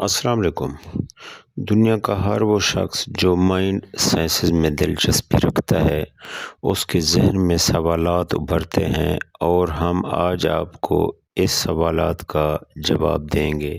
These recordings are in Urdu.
السلام علیکم۔ دنیا کا ہر وہ شخص جو مائنڈ سائنسز میں دلچسپی رکھتا ہے اس کے ذہن میں سوالات ابھرتے ہیں، اور ہم آج آپ کو اس سوالات کا جواب دیں گے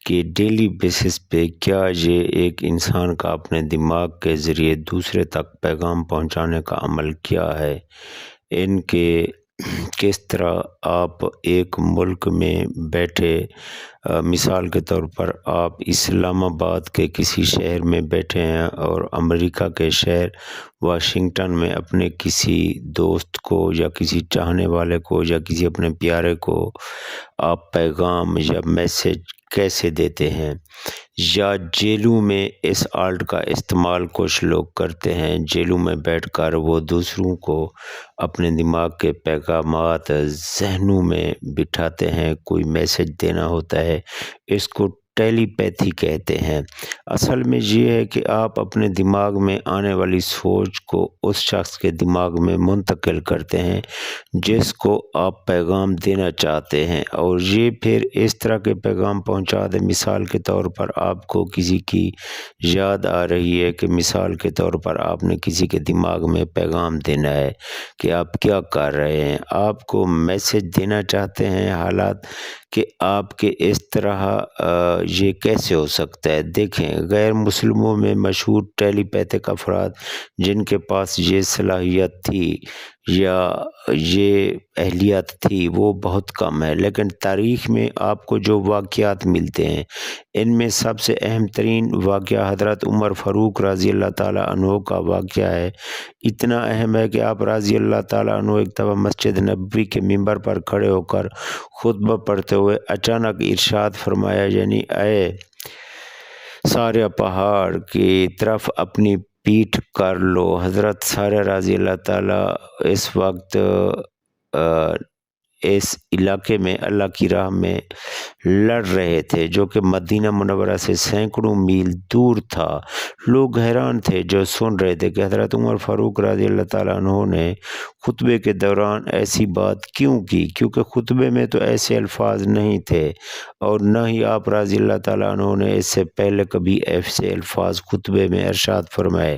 کہ ڈیلی بیسس پہ کیا یہ ایک انسان کا اپنے دماغ کے ذریعے دوسرے تک پیغام پہنچانے کا عمل کیا ہے، ان کے کس طرح آپ ایک ملک میں بیٹھے، مثال کے طور پر آپ اسلام آباد کے کسی شہر میں بیٹھے ہیں اور امریکہ کے شہر واشنگٹن میں اپنے کسی دوست کو یا کسی چاہنے والے کو یا کسی اپنے پیارے کو آپ پیغام یا میسج کیسے دیتے ہیں، یا جیلوں میں اس آرٹ کا استعمال کچھ لوگ کرتے ہیں۔ جیلوں میں بیٹھ کر وہ دوسروں کو اپنے دماغ کے پیغامات ذہنوں میں بٹھاتے ہیں، کوئی میسج دینا ہوتا ہے، اس کو ٹیلی پیتھی کہتے ہیں۔ اصل میں یہ ہے کہ آپ اپنے دماغ میں آنے والی سوچ کو اس شخص کے دماغ میں منتقل کرتے ہیں جس کو آپ پیغام دینا چاہتے ہیں، اور یہ پھر اس طرح کے پیغام پہنچا دے۔ مثال کے طور پر آپ کو کسی کی یاد آ رہی ہے کہ مثال کے طور پر آپ نے کسی کے دماغ میں پیغام دینا ہے کہ آپ کیا کر رہے ہیں، آپ کو میسج دینا چاہتے ہیں حالات کہ آپ کے اس طرح یہ کیسے ہو سکتا ہے۔ دیکھیں، غیر مسلموں میں مشہور ٹیلی پیتھک افراد جن کے پاس یہ صلاحیت تھی یا یہ اہلیت تھی وہ بہت کم ہے، لیکن تاریخ میں آپ کو جو واقعات ملتے ہیں ان میں سب سے اہم ترین واقعہ حضرت عمر فاروق رضی اللہ تعالیٰ عنہ کا واقعہ ہے۔ اتنا اہم ہے کہ آپ رضی اللہ تعالیٰ عنہ ایک دفعہ مسجد نبوی کے ممبر پر کھڑے ہو کر خطبہ پڑھتے ہوئے اچانک ارشاد فرمایا، یعنی اے سارے پہاڑ کی طرف اپنی پیٹھ کر لو۔ حضرت سارے رضی اللہ تعالیٰ اس وقت اس علاقے میں اللہ کی راہ میں لڑ رہے تھے جو کہ مدینہ منورہ سے سینکڑوں میل دور تھا۔ لوگ حیران تھے جو سن رہے تھے کہ حضرت عمر فاروق رضی اللہ تعالیٰ عنہ نے خطبے کے دوران ایسی بات کیوں کی، کیونکہ خطبے میں تو ایسے الفاظ نہیں تھے، اور نہ ہی آپ رضی اللہ تعالیٰ عنہ نے اس سے پہلے کبھی ایسے الفاظ خطبے میں ارشاد فرمائے۔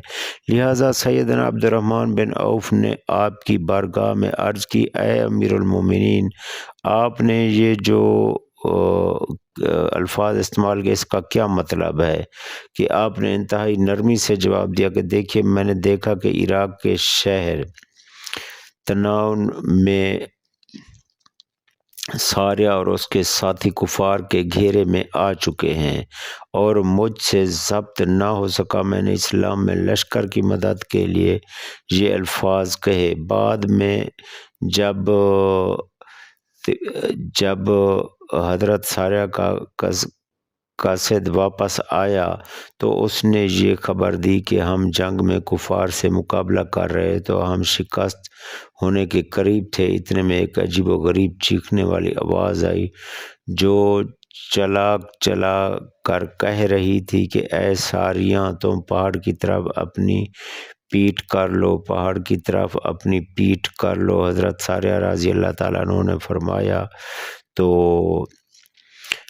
لہٰذا سیدنا عبد الرحمن بن عوف نے آپ کی بارگاہ میں عرض کی، اے امیر المومنین، آپ نے یہ جو الفاظ استعمال کیے اس کا کیا مطلب ہے؟ کہ آپ نے انتہائی نرمی سے جواب دیا کہ دیکھیے، میں نے دیکھا کہ عراق کے شہر تناؤن میں ساریہ اور اس کے ساتھی کفار کے گھیرے میں آ چکے ہیں اور مجھ سے ضبط نہ ہو سکا۔ میں نے اسلام میں لشکر کی مدد کے لیے یہ الفاظ کہے۔ بعد میں جب حضرت ساریہ کا قاصد واپس آیا تو اس نے یہ خبر دی کہ ہم جنگ میں کفار سے مقابلہ کر رہے تو ہم شکست ہونے کے قریب تھے۔ اتنے میں ایک عجیب و غریب چیخنے والی آواز آئی جو چلا کر کہہ رہی تھی کہ اے ساریاں، تم پہاڑ کی طرف اپنی پیٹھ کر لو، پہاڑ کی طرف اپنی پیٹھ کر لو۔ حضرت ساریہ رضی اللہ تعالیٰ عنہ نے فرمایا تو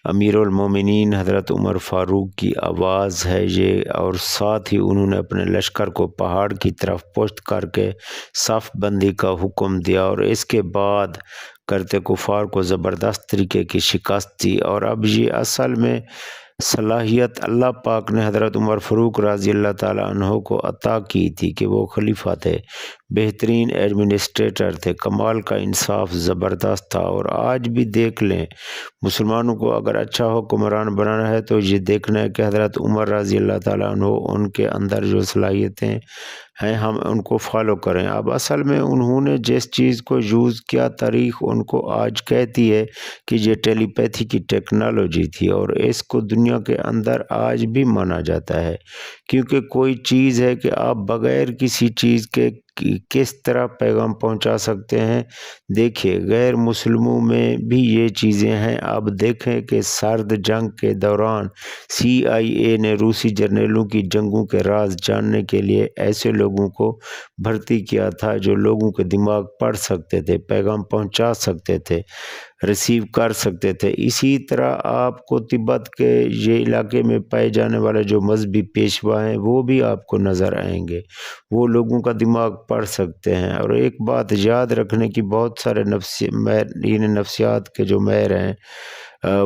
امیر المومنین حضرت عمر فاروق کی آواز ہے یہ، اور ساتھ ہی انہوں نے اپنے لشکر کو پہاڑ کی طرف پشت کر کے صف بندی کا حکم دیا، اور اس کے بعد کرتے کفار کو زبردست طریقے کی شکست دی۔ اور اب یہ اصل میں صلاحیت اللہ پاک نے حضرت عمر فاروق رضی اللہ تعالیٰ عنہ کو عطا کی تھی کہ وہ خلیفہ تھے، بہترین ایڈمنسٹریٹر تھے، کمال کا انصاف زبردست تھا۔ اور آج بھی دیکھ لیں، مسلمانوں کو اگر اچھا حکمران بنانا ہے تو یہ دیکھنا ہے کہ حضرت عمر رضی اللہ تعالیٰ عنہ ان کے اندر جو صلاحیتیں ہیں ہم ان کو فالو کریں۔ اب اصل میں انہوں نے جس چیز کو یوز کیا، تاریخ ان کو آج کہتی ہے کہ یہ ٹیلی پیتھی کی ٹیکنالوجی تھی، اور اس کو دنیا کے اندر آج بھی مانا جاتا ہے، کیونکہ کوئی چیز ہے کہ آپ بغیر کسی چیز کے کس طرح پیغام پہنچا سکتے ہیں۔ دیکھیے، غیر مسلموں میں بھی یہ چیزیں ہیں۔ اب دیکھیں کہ سرد جنگ کے دوران CIA نے روسی جرنیلوں کی جنگوں کے راز جاننے کے لیے ایسے لوگوں کو بھرتی کیا تھا جو لوگوں کے دماغ پڑھ سکتے تھے، پیغام پہنچا سکتے تھے۔ ریسیو کر سکتے تھے۔ اسی طرح آپ کو تبت کے یہ علاقے میں پائے جانے والے جو مذہبی پیشوا ہیں وہ بھی آپ کو نظر آئیں گے، وہ لوگوں کا دماغ پڑھ سکتے ہیں۔ اور ایک بات یاد رکھنے کی، بہت سارے نفسیات کے جو ماہر ہیں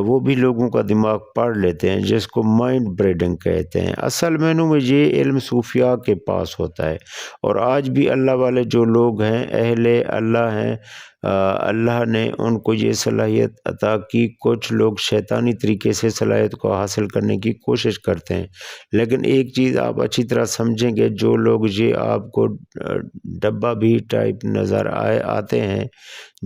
وہ بھی لوگوں کا دماغ پڑھ لیتے ہیں، جس کو مائنڈ بریڈنگ کہتے ہیں۔ اصل معنوں میں یہ علم صوفیاء کے پاس ہوتا ہے، اور آج بھی اللہ والے جو لوگ ہیں، اہل اللہ ہیں، اللہ نے ان کو یہ صلاحیت عطا کی۔ کچھ لوگ شیطانی طریقے سے صلاحیت کو حاصل کرنے کی کوشش کرتے ہیں، لیکن ایک چیز آپ اچھی طرح سمجھیں گے، جو لوگ یہ آپ کو ڈبہ بھی ٹائپ نظر آتے ہیں،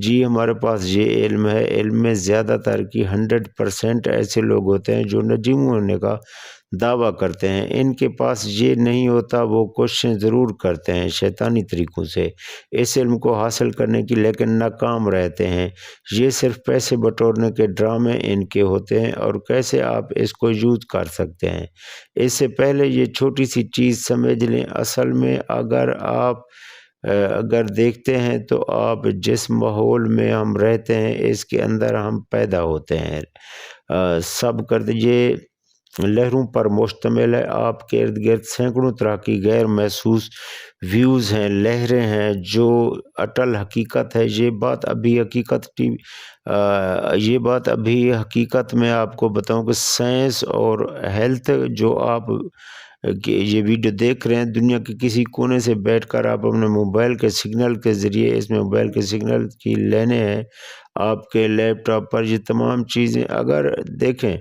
جی ہمارے پاس یہ علم ہے، علم میں زیادہ تر کی 100% ایسے لوگ ہوتے ہیں جو نجوم ہونے کا دعویٰ کرتے ہیں۔ ان کے پاس یہ نہیں ہوتا، وہ کوششیں ضرور کرتے ہیں شیطانی طریقوں سے اس علم کو حاصل کرنے کی، لیکن ناکام رہتے ہیں۔ یہ صرف پیسے بٹورنے کے ڈرامے ان کے ہوتے ہیں، اور کیسے آپ اس کو یوز کر سکتے ہیں۔ اس سے پہلے یہ چھوٹی سی چیز سمجھ لیں، اصل میں اگر دیکھتے ہیں تو آپ جس ماحول میں ہم رہتے ہیں اس کے اندر ہم پیدا ہوتے ہیں۔ سب یہ لہروں پر مشتمل ہے۔ آپ کے ارد گرد سینکڑوں طرح کی غیر محسوس ویوز ہیں، لہریں ہیں، جو اٹل حقیقت ہے۔ یہ بات ابھی حقیقت میں آپ کو بتاؤں کہ سائنس اور ہیلتھ، جو آپ یہ ویڈیو دیکھ رہے ہیں، دنیا کے کسی کونے سے بیٹھ کر آپ اپنے موبائل کے سگنل کے ذریعے، اس میں موبائل کے سگنل کی لینے ہیں آپ کے لیپ ٹاپ پر، یہ تمام چیزیں اگر دیکھیں،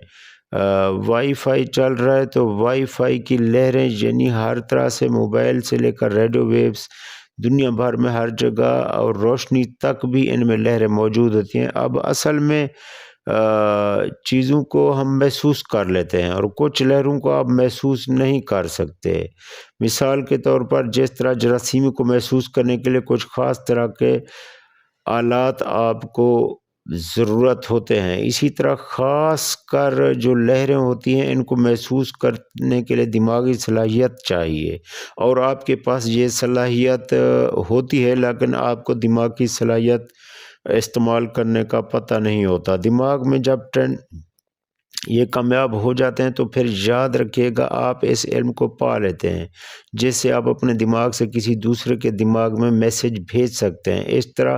وائی فائی چل رہا ہے تو وائی فائی کی لہریں، یعنی ہر طرح سے موبائل سے لے کر ریڈیو ویوز دنیا بھر میں ہر جگہ، اور روشنی تک بھی ان میں لہریں موجود ہوتی ہیں۔ اب اصل میں چیزوں کو ہم محسوس کر لیتے ہیں، اور کچھ لہروں کو آپ محسوس نہیں کر سکتے۔ مثال کے طور پر جس طرح جراثیم کو محسوس کرنے کے لیے کچھ خاص طرح کے آلات آپ کو ضرورت ہوتے ہیں، اسی طرح خاص کر جو لہریں ہوتی ہیں ان کو محسوس کرنے کے لیے دماغی صلاحیت چاہیے، اور آپ کے پاس یہ صلاحیت ہوتی ہے، لیکن آپ کو دماغ کی صلاحیت استعمال کرنے کا پتہ نہیں ہوتا۔ دماغ میں جب یہ کامیاب ہو جاتے ہیں تو پھر یاد رکھیے گا، آپ اس علم کو پا لیتے ہیں، جس سے آپ اپنے دماغ سے کسی دوسرے کے دماغ میں میسج بھیج سکتے ہیں۔ اس طرح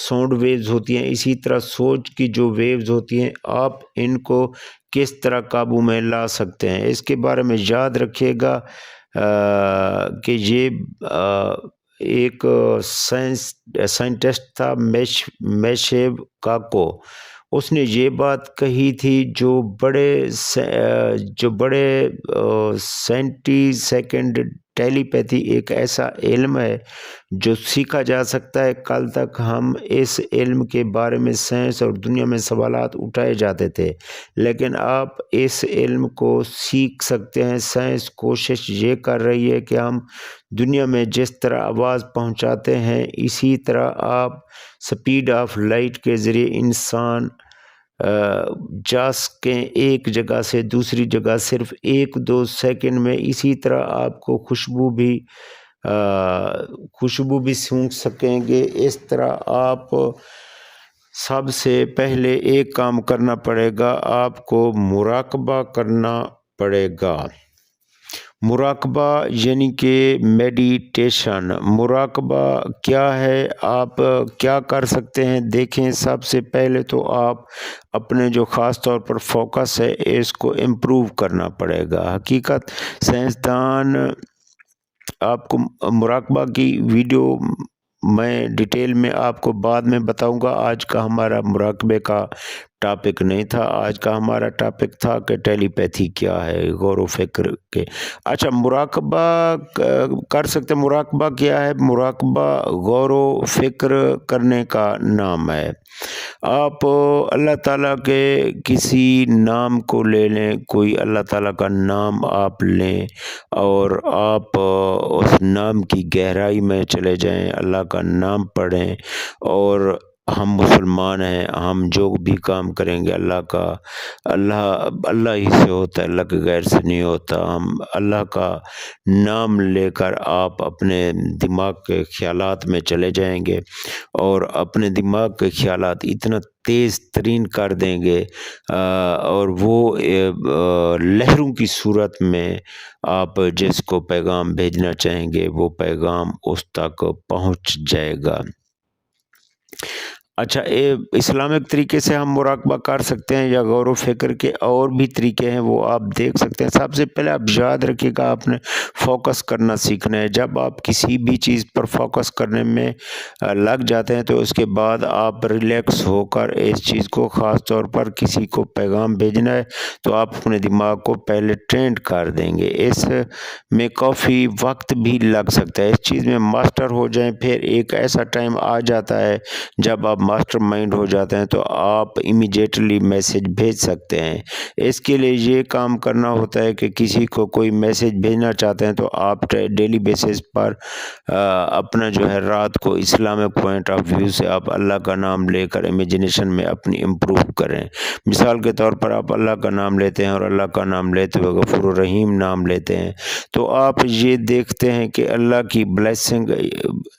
ساؤنڈ ویوز ہوتی ہیں، اسی طرح سوچ کی جو ویوز ہوتی ہیں، آپ ان کو کس طرح قابو میں لا سکتے ہیں، اس کے بارے میں یاد رکھیے گا کہ یہ ایک سائنٹسٹ تھا میشیو کاکو، اس نے یہ بات کہی تھی، جو بڑے سینٹی سیکنڈ ٹیلی پیتھی ایک ایسا علم ہے جو سیکھا جا سکتا ہے۔ کل تک ہم اس علم کے بارے میں سائنس اور دنیا میں سوالات اٹھائے جاتے تھے، لیکن آپ اس علم کو سیکھ سکتے ہیں۔ سائنس کوشش یہ کر رہی ہے کہ ہم دنیا میں جس طرح آواز پہنچاتے ہیں، اسی طرح آپ سپیڈ آف لائٹ کے ذریعے انسان جا سکیں ایک جگہ سے دوسری جگہ صرف 1-2 سیکنڈ میں۔ اسی طرح آپ کو خوشبو بھی سونگھ سکیں گے۔ اس طرح آپ سب سے پہلے ایک کام کرنا پڑے گا، آپ کو مراقبہ کرنا پڑے گا۔ مراقبہ یعنی کہ میڈیٹیشن۔ مراقبہ کیا ہے، آپ کیا کر سکتے ہیں؟ دیکھیں، سب سے پہلے تو آپ اپنے جو خاص طور پر فوکس ہے اس کو امپروو کرنا پڑے گا۔ حقیقت سائنسدان آپ کو مراقبہ کی ویڈیو میں ڈیٹیل میں آپ کو بعد میں بتاؤں گا۔ آج کا ہمارا مراقبے کا ٹاپک نہیں تھا، آج کا ہمارا ٹاپک تھا کہ ٹیلی پیتھی کیا ہے، غور و فکر کے۔ اچھا، مراقبہ کر سکتے، مراقبہ کیا ہے؟ مراقبہ غور و فکر کرنے کا نام ہے۔ آپ اللہ تعالیٰ کے کسی نام کو لے لیں، کوئی اللہ تعالیٰ کا نام آپ لیں، اور آپ اس نام کی گہرائی میں چلے جائیں، اللہ کا نام پڑھیں، اور ہم مسلمان ہیں، ہم جو بھی کام کریں گے اللہ ہی سے ہوتا ہے، اللہ کے غیر سے نہیں ہوتا۔ ہم اللہ کا نام لے کر آپ اپنے دماغ کے خیالات میں چلے جائیں گے اور اپنے دماغ کے خیالات اتنا تیز ترین کر دیں گے اور وہ لہروں کی صورت میں آپ جس کو پیغام بھیجنا چاہیں گے وہ پیغام اس تک پہنچ جائے گا۔ اچھا، اسلامک طریقے سے ہم مراقبہ کر سکتے ہیں یا غور و فکر کے اور بھی طریقے ہیں، وہ آپ دیکھ سکتے ہیں۔ سب سے پہلے آپ یاد رکھیے گا، آپ نے فوکس کرنا سیکھنا ہے۔ جب آپ کسی بھی چیز پر فوکس کرنے میں لگ جاتے ہیں تو اس کے بعد آپ ریلیکس ہو کر اس چیز کو، خاص طور پر کسی کو پیغام بھیجنا ہے تو آپ اپنے دماغ کو پہلے ٹرینڈ کر دیں گے۔ اس میں کافی وقت بھی لگ سکتا ہے، اس چیز میں ماسٹر ہو جائیں، پھر ایک ایسا ٹائم آ جاتا ہے جب آپ ماسٹر مائنڈ ہو جاتے ہیں تو آپ امیڈیٹلی میسیج بھیج سکتے ہیں۔ اس کے لیے یہ کام کرنا ہوتا ہے کہ کسی کو کوئی میسیج بھیجنا چاہتے ہیں تو آپ ڈیلی بیسس پر اپنا جو ہے رات کو اسلامک پوائنٹ آف ویو سے آپ اللہ کا نام لے کر امیجنیشن میں اپنی امپروو کریں۔ مثال کے طور پر آپ اللہ کا نام لیتے ہیں اور اللہ کا نام لیتے ہوئے غفور الرحیم نام لیتے ہیں تو آپ یہ دیکھتے ہیں کہ اللہ کی بلیسنگ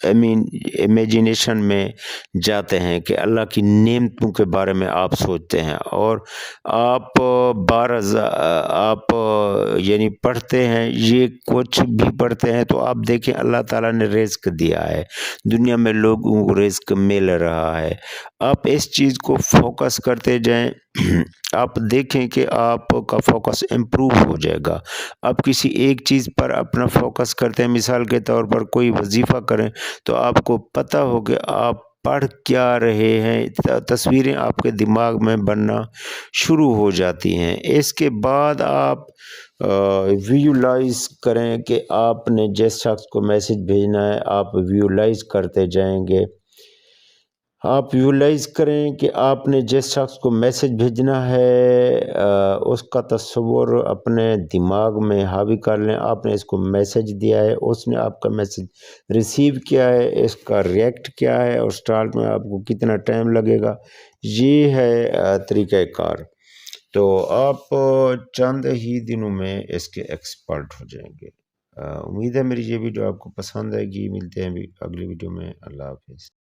امیجنیشن میں جاتے ہیں کہ اللہ کی نعمتوں کے بارے میں آپ سوچتے ہیں اور آپ آپ یعنی پڑھتے ہیں، یہ کچھ بھی پڑھتے ہیں تو آپ دیکھیں اللہ تعالیٰ نے رزق دیا ہے، دنیا میں لوگوں کو رزق مل رہا ہے۔ آپ اس چیز کو فوکس کرتے جائیں، آپ دیکھیں کہ آپ کا فوکس امپروو ہو جائے گا۔ آپ کسی ایک چیز پر اپنا فوکس کرتے ہیں، مثال کے طور پر کوئی وظیفہ کریں تو آپ کو پتہ ہو کہ آپ پڑھ کیا رہے ہیں، تصویریں آپ کے دماغ میں بننا شروع ہو جاتی ہیں۔ اس کے بعد آپ ویژولائز کریں کہ آپ نے جس شخص کو میسیج بھیجنا ہے آپ ویژولائز کرتے جائیں گے۔ آپ ویژولائز کریں کہ آپ نے جس شخص کو میسیج بھیجنا ہے اس کا تصور اپنے دماغ میں حاوی کر لیں۔ آپ نے اس کو میسیج دیا ہے، اس نے آپ کا میسیج ریسیو کیا ہے، اس کا ریئیکٹ کیا ہے اور سٹارٹ میں آپ کو کتنا ٹائم لگے گا، یہ ہے طریقہ کار۔ تو آپ چند ہی دنوں میں اس کے ایکسپرٹ ہو جائیں گے۔ امید ہے میری یہ ویڈیو آپ کو پسند آئے گی۔ ملتے ہیں اگلی ویڈیو میں۔ اللہ حافظ۔